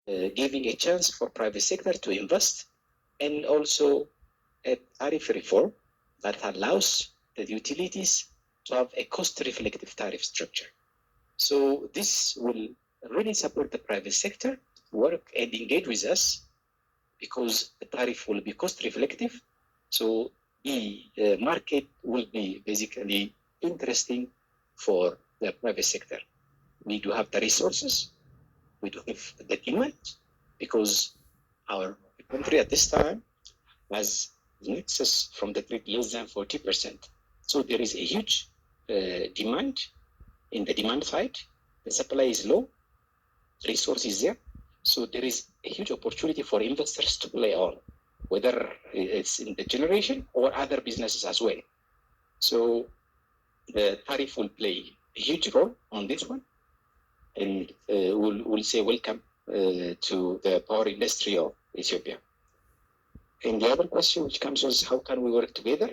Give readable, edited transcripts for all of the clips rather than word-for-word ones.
giving a chance for private sector to invest, and also a tariff reform that allows the utilities to have a cost-reflective tariff structure. So this will really support the private sector to work and engage with us because the tariff will be cost-reflective. So the market will be basically interesting for the private sector. We do have the resources, we do have the demand, because our country at this time has an excess from the grid less than 40%. So there is a huge demand in the demand side. The supply is low, resource is there. So there is a huge opportunity for investors to play on, whether it's in the generation or other businesses as well. So the tariff will play a huge role on this one, and we'll say welcome to the power industry of Ethiopia. And the other question which comes is how can we work together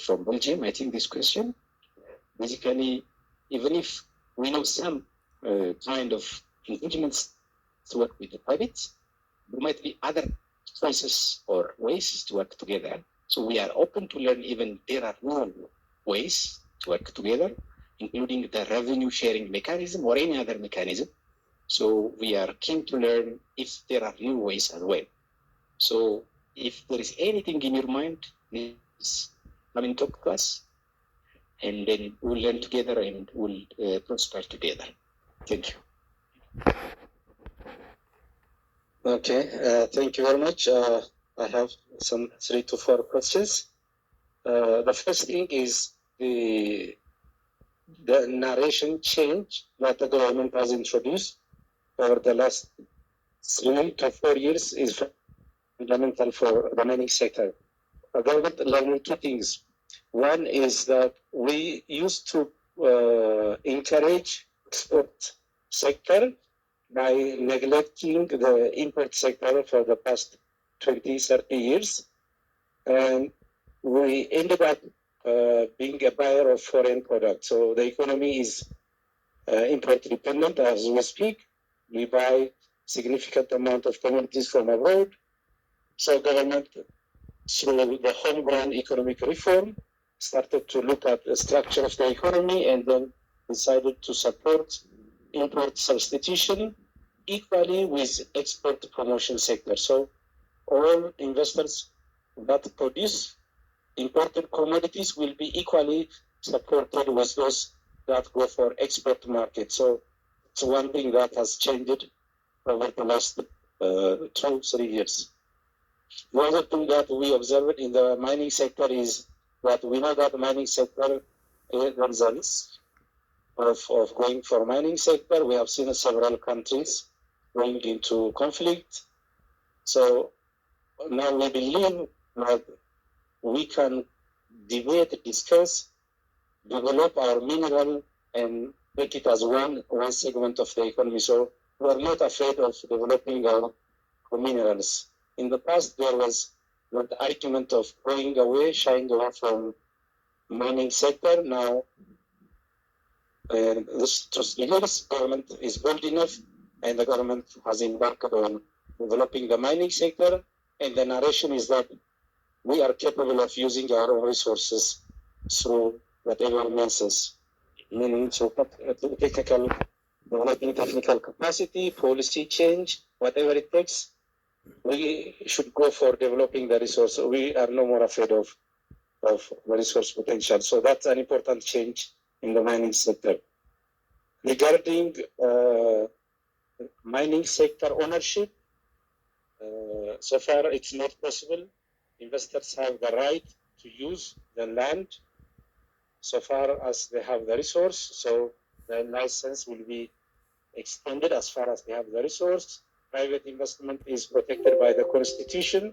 from Belgium? I think this question, basically, even if we know some kind of engagements to work with the private, there might be other choices or ways to work together. So we are open to learn even there are new ways to work together, including the revenue sharing mechanism or any other mechanism. So we are keen to learn if there are new ways as well. So if there is anything in your mind, please come and talk to us, and then we'll learn together and we'll prosper together. Thank you. Okay, thank you very much. I have some 3 to 4 questions. The first thing is the narration change that the government has introduced over the last 3 to 4 years is fundamental for the mining sector. The government learned 2 things. One is that we used to encourage export sector by neglecting the import sector for the past 20, 30 years. And we ended up being a buyer of foreign products. So the economy is import dependent as we speak. We buy significant amount of commodities from abroad. So government, through the homegrown economic reform, started to look at the structure of the economy and then decided to support import substitution equally with export promotion sector. So all investors that produce imported commodities will be equally supported with those that go for export market. So it's one thing that has changed over the last 2-3 years. The other thing that we observed in the mining sector is that we know that the mining sector there is a risk of going for mining sector. We have seen several countries going into conflict. So now we believe that we can debate, discuss, develop our mineral and make it as one segment of the economy. So we are not afraid of developing our minerals. In the past, there was the argument of going away, shying away from mining sector. Now, the government is bold enough, and the government has embarked on developing the mining sector. And the narration is that we are capable of using our own resources through whatever means, meaning through developing technical capacity, policy change, whatever it takes. We should go for developing the resource. We are no more afraid of the resource potential. So that's an important change in the mining sector. Regarding mining sector ownership, so far it's not possible. Investors have the right to use the land so far as they have the resource. So the license will be extended as far as they have the resource. Private investment is protected by the Constitution,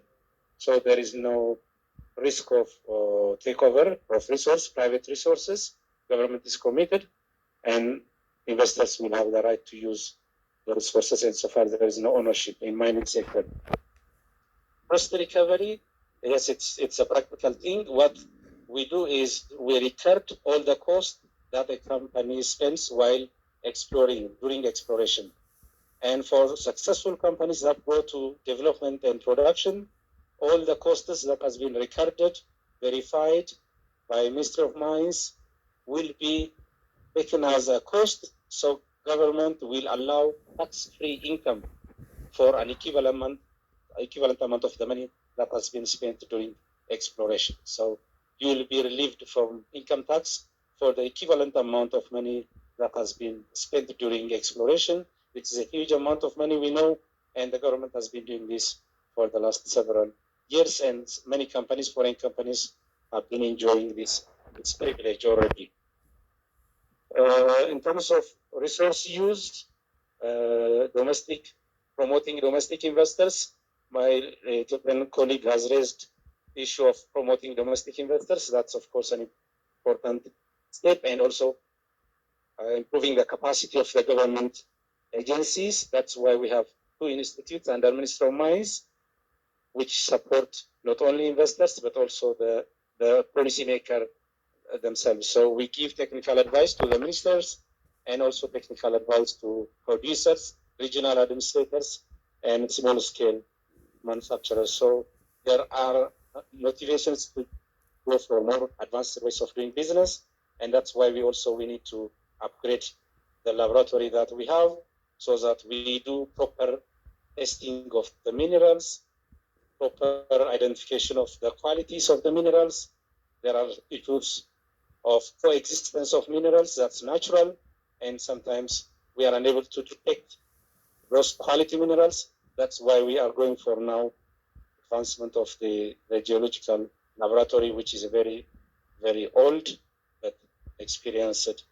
so there is no risk of takeover of private resources. Government is committed, and investors will have the right to use the resources, and so far there is no ownership in mining sector. Cost recovery, yes, it's a practical thing. What we do is we record all the costs that a company spends while exploring, during exploration. And for successful companies that go to development and production, all the costs that has been recorded, verified by Ministry of Mines will be taken as a cost, so government will allow tax-free income for an equivalent amount of the money that has been spent during exploration. So you will be relieved from income tax for the equivalent amount of money that has been spent during exploration, which is a huge amount of money, we know, and the government has been doing this for the last several years, and many companies, foreign companies, have been enjoying this privilege already. In terms of resource use, promoting domestic investors, my Ethiopian colleague has raised the issue of promoting domestic investors. That's, of course, an important step, and also improving the capacity of the government agencies. That's why we have two institutes under Ministry of Mines, which support not only investors, but also the policymaker themselves. So we give technical advice to the ministers and also technical advice to producers, regional administrators, and small scale manufacturers. So there are motivations to go for more advanced ways of doing business. And that's why we need to upgrade the laboratory that we have so that we do proper testing of the minerals, proper identification of the qualities of the minerals. There are issues of coexistence of minerals that's natural, and sometimes we are unable to detect those quality minerals. That's why we are going for now advancement of the geological laboratory, which is a very, very old but experienced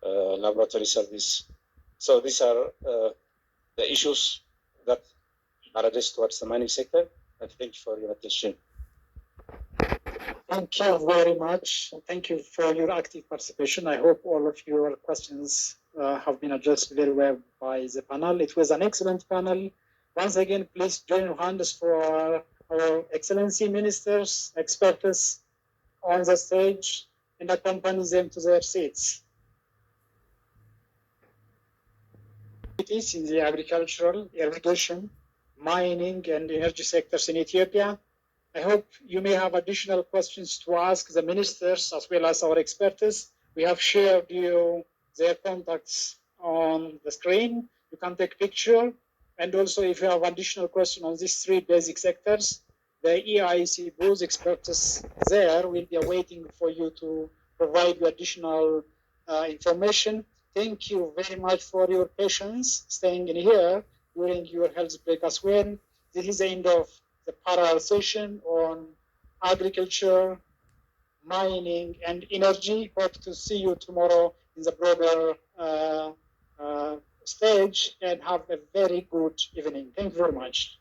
laboratory service. So these are the issues that are addressed towards the mining sector. And thank you for your attention. Thank you very much. Thank you for your active participation. I hope all of your questions have been addressed very well by the panel. It was an excellent panel. Once again, please join your hands for our Excellency Ministers, experts on the stage, and accompany them to their seats. It is in the agricultural, irrigation, mining, and energy sectors in Ethiopia. I hope you may have additional questions to ask the ministers as well as our experts. We have shared you their contacts on the screen. You can take picture. And also, if you have additional questions on these three basic sectors, the EIC booth experts there will be awaiting for you to provide you additional information. Thank you very much for your patience staying in here during your health break as well. This is the end of the parallel session on agriculture, mining, and energy. Hope to see you tomorrow in the broader stage, and have a very good evening. Thank you very much.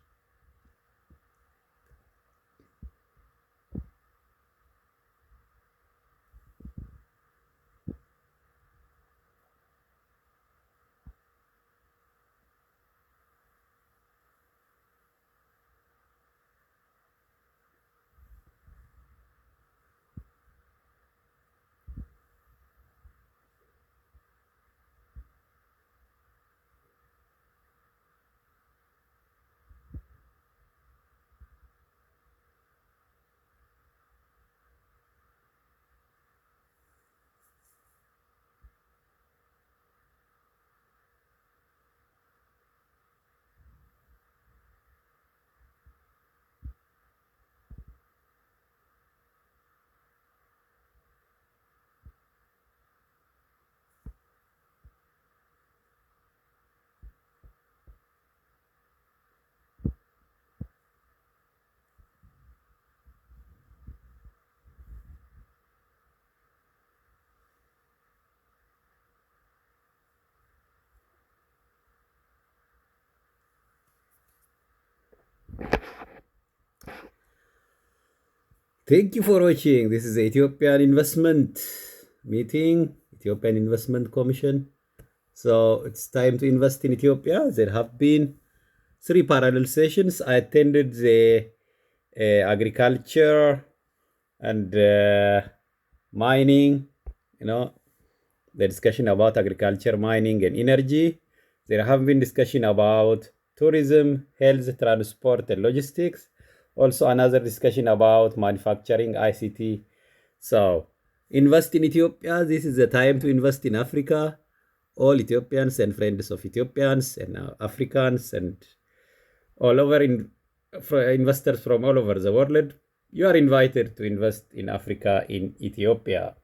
Thank you for watching. This is Ethiopian Investment Meeting, Ethiopian Investment Commission. So it's time to invest in Ethiopia. There have been 3 parallel sessions. I attended the agriculture and mining, the discussion about agriculture, mining, and energy. There have been discussion about tourism, health, transport, and logistics. Also, another discussion about manufacturing, ICT. So, invest in Ethiopia. This is the time to invest in Africa. All Ethiopians and friends of Ethiopians and Africans and all over investors from all over the world, you are invited to invest in Africa, in Ethiopia.